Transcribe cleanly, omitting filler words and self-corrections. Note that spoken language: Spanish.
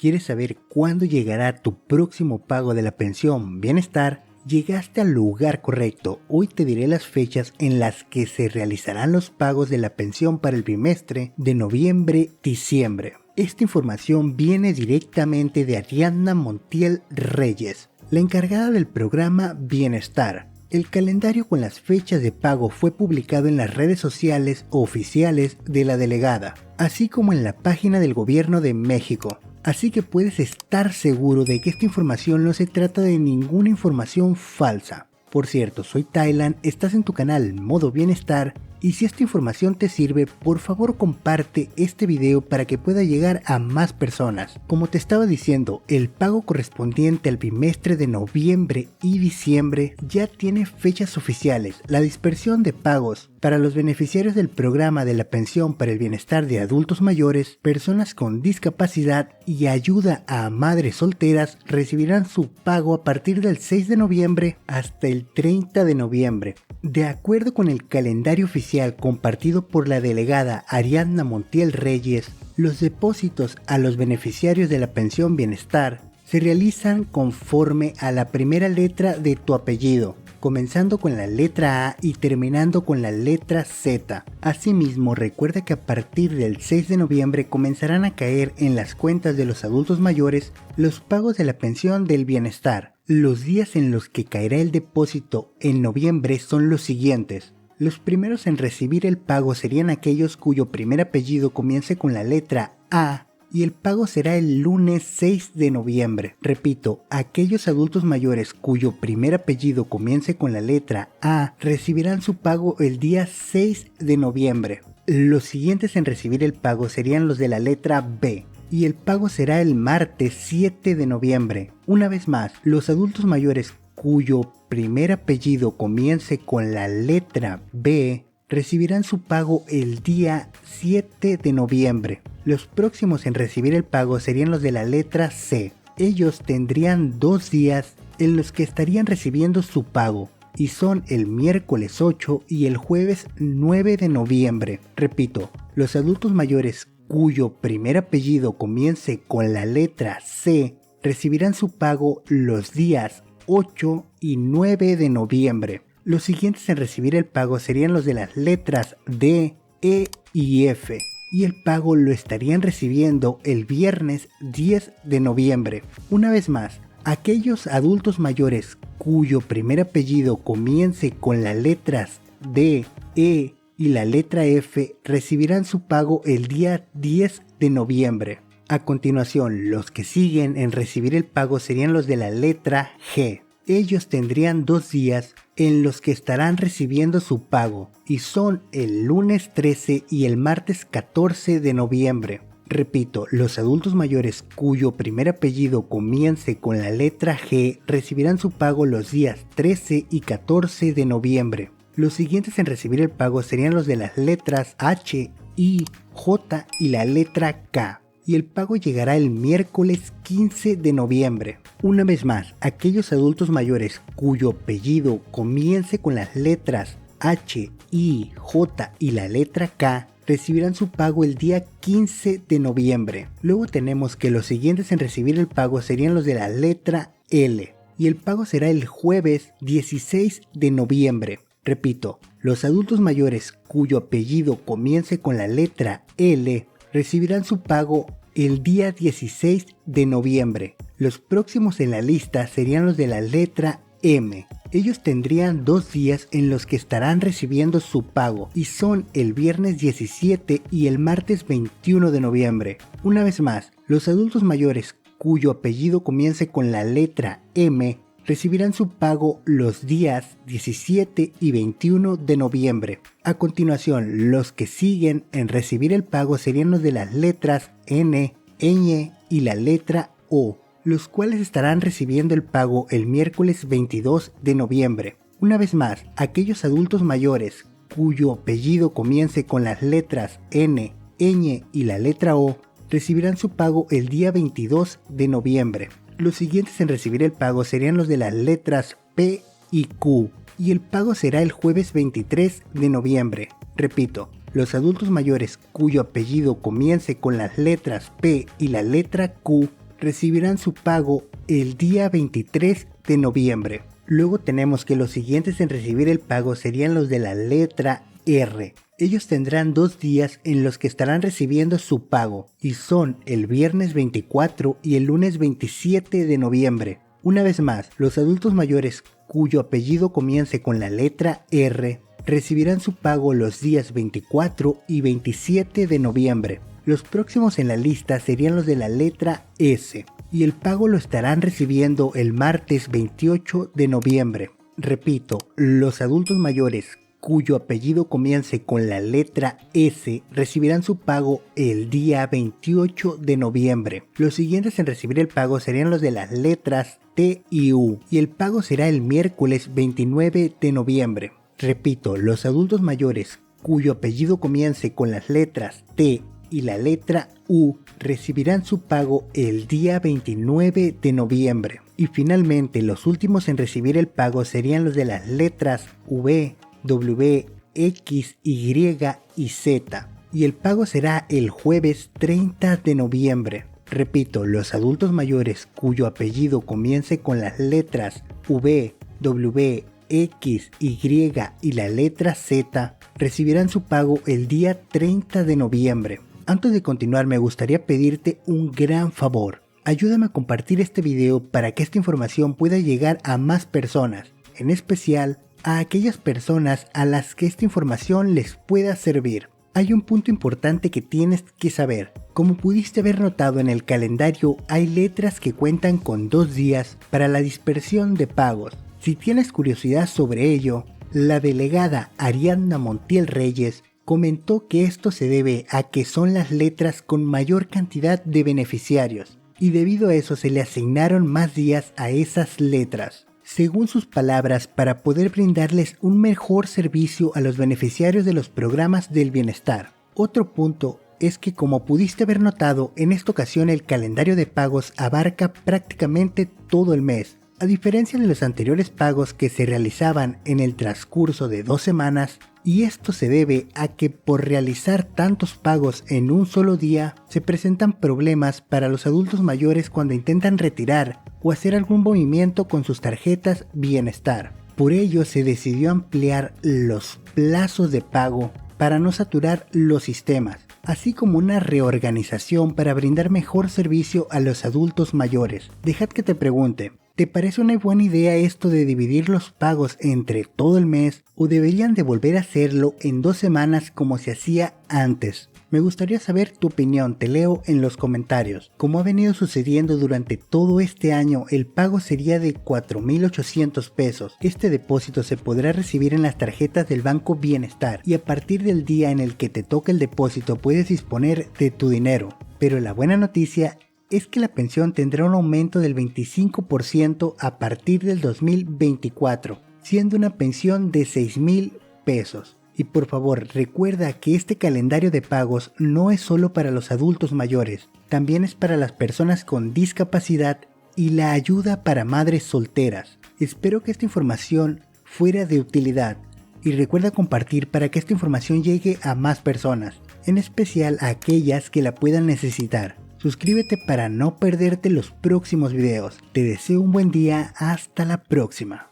¿Quieres saber cuándo llegará tu próximo pago de la pensión Bienestar? Llegaste al lugar correcto. Hoy te diré las fechas en las que se realizarán los pagos de la pensión para el bimestre de noviembre-diciembre. Esta información viene directamente de Ariadna Montiel Reyes, la encargada del programa Bienestar. El calendario con las fechas de pago fue publicado en las redes sociales oficiales de la delegada, así como en la página del Gobierno de México. Así que puedes estar seguro de que esta información no se trata de ninguna información falsa. Por cierto, soy Thailand, estás en tu canal Modo Bienestar y si esta información te sirve, por favor comparte este video para que pueda llegar a más personas. Como te estaba diciendo, el pago correspondiente al bimestre de noviembre y diciembre ya tiene fechas oficiales. La dispersión de pagos para los beneficiarios del programa de la pensión para el bienestar de adultos mayores, personas con discapacidad y ayuda a madres solteras recibirán su pago a partir del 6 de noviembre hasta el 30 de noviembre. De acuerdo con el calendario oficial compartido por la delegada Ariadna Montiel Reyes, los depósitos a los beneficiarios de la pensión Bienestar se realizan conforme a la primera letra de tu apellido, comenzando con la letra A y terminando con la letra Z. Asimismo, recuerda que a partir del 6 de noviembre comenzarán a caer en las cuentas de los adultos mayores los pagos de la pensión del bienestar. Los días en los que caerá el depósito en noviembre son los siguientes. Los primeros en recibir el pago serían aquellos cuyo primer apellido comience con la letra A y el pago será el lunes 6 de noviembre. Repito, aquellos adultos mayores cuyo primer apellido comience con la letra A recibirán su pago el día 6 de noviembre. Los siguientes en recibir el pago serían los de la letra B y el pago será el martes 7 de noviembre. Una vez más, los adultos mayores cuyo primer apellido comience con la letra B recibirán su pago el día 7 de noviembre. Los próximos en recibir el pago serían los de la letra C. Ellos tendrían 2 días en los que estarían recibiendo su pago y son el miércoles 8 y el jueves 9 de noviembre. Repito, los adultos mayores cuyo primer apellido comience con la letra C recibirán su pago los días 8 y 9 de noviembre. Los siguientes en recibir el pago serían los de las letras D, E y F y el pago lo estarían recibiendo el viernes 10 de noviembre. Una vez más, aquellos adultos mayores cuyo primer apellido comience con las letras D, E y la letra F recibirán su pago el día 10 de noviembre. A continuación, los que siguen en recibir el pago serían los de la letra G. Ellos tendrían 2 días en los que estarán recibiendo su pago y son el lunes 13 y el martes 14 de noviembre. Repito, los adultos mayores cuyo primer apellido comience con la letra G recibirán su pago los días 13 y 14 de noviembre. Los siguientes en recibir el pago serían los de las letras H, I, J y la letra K. Y el pago llegará el miércoles 15 de noviembre. Una vez más, aquellos adultos mayores cuyo apellido comience con las letras H, I, J y la letra K recibirán su pago el día 15 de noviembre. Luego tenemos que los siguientes en recibir el pago serían los de la letra L y el pago será el jueves 16 de noviembre. Repito, los adultos mayores cuyo apellido comience con la letra L recibirán su pago el día 16 de noviembre. Los próximos en la lista serían los de la letra M. Ellos tendrían 2 días en los que estarán recibiendo su pago y son el viernes 17 y el martes 21 de noviembre. Una vez más, los adultos mayores cuyo apellido comience con la letra M recibirán su pago los días 17 y 21 de noviembre. A continuación, los que siguen en recibir el pago serían los de las letras N, Ñ y la letra O, los cuales estarán recibiendo el pago el miércoles 22 de noviembre. Una vez más, aquellos adultos mayores cuyo apellido comience con las letras N, Ñ y la letra O recibirán su pago el día 22 de noviembre. Los siguientes en recibir el pago serían los de las letras P y Q y el pago será el jueves 23 de noviembre. Repito, los adultos mayores cuyo apellido comience con las letras P y la letra Q recibirán su pago el día 23 de noviembre. Luego tenemos que los siguientes en recibir el pago serían los de la letra R. Ellos tendrán 2 días en los que estarán recibiendo su pago y son el viernes 24 y el lunes 27 de noviembre. Una vez más, los adultos mayores cuyo apellido comience con la letra R recibirán su pago los días 24 y 27 de noviembre. Los próximos en la lista serían los de la letra S y el pago lo estarán recibiendo el martes 28 de noviembre. Repito, los adultos mayores cuyo apellido comience con la letra S recibirán su pago el día 28 de noviembre. Los siguientes en recibir el pago serían los de las letras T y U y el pago será el miércoles 29 de noviembre. Repito, los adultos mayores cuyo apellido comience con las letras T y la letra U recibirán su pago el día 29 de noviembre. Y finalmente, los últimos en recibir el pago serían los de las letras V, W, X, Y y Z. Y el pago será el jueves 30 de noviembre. Repito, los adultos mayores cuyo apellido comience con las letras V, W, X, Y y la letra Z recibirán su pago el día 30 de noviembre. Antes de continuar, me gustaría pedirte un gran favor. Ayúdame a compartir este video para que esta información pueda llegar a más personas, en especial a aquellas personas a las que esta información les pueda servir. Hay un punto importante que tienes que saber. Como pudiste haber notado en el calendario, hay letras que cuentan con 2 días para la dispersión de pagos. Si tienes curiosidad sobre ello, la delegada Ariadna Montiel Reyes comentó que esto se debe a que son las letras con mayor cantidad de beneficiarios y debido a eso se le asignaron más días a esas letras. Según sus palabras, para poder brindarles un mejor servicio a los beneficiarios de los programas del bienestar. Otro punto es que, como pudiste haber notado, en esta ocasión el calendario de pagos abarca prácticamente todo el mes. A diferencia de los anteriores pagos que se realizaban en el transcurso de 2 semanas, y esto se debe a que por realizar tantos pagos en un solo día, se presentan problemas para los adultos mayores cuando intentan retirar o hacer algún movimiento con sus tarjetas Bienestar. Por ello se decidió ampliar los plazos de pago para no saturar los sistemas, así como una reorganización para brindar mejor servicio a los adultos mayores. Dejad que te pregunte, ¿te parece una buena idea esto de dividir los pagos entre todo el mes o deberían de volver a hacerlo en 2 semanas como se hacía antes? Me gustaría saber tu opinión, te leo en los comentarios. Como ha venido sucediendo durante todo este año, el pago sería de 4,800 pesos. Este depósito se podrá recibir en las tarjetas del Banco Bienestar y a partir del día en el que te toque el depósito puedes disponer de tu dinero. Pero la buena noticia es que la pensión tendrá un aumento del 25% a partir del 2024, siendo una pensión de 6,000 pesos. Y por favor, recuerda que este calendario de pagos no es solo para los adultos mayores, también es para las personas con discapacidad y la ayuda para madres solteras. Espero que esta información fuera de utilidad y recuerda compartir para que esta información llegue a más personas, en especial a aquellas que la puedan necesitar. Suscríbete para no perderte los próximos videos. Te deseo un buen día, hasta la próxima.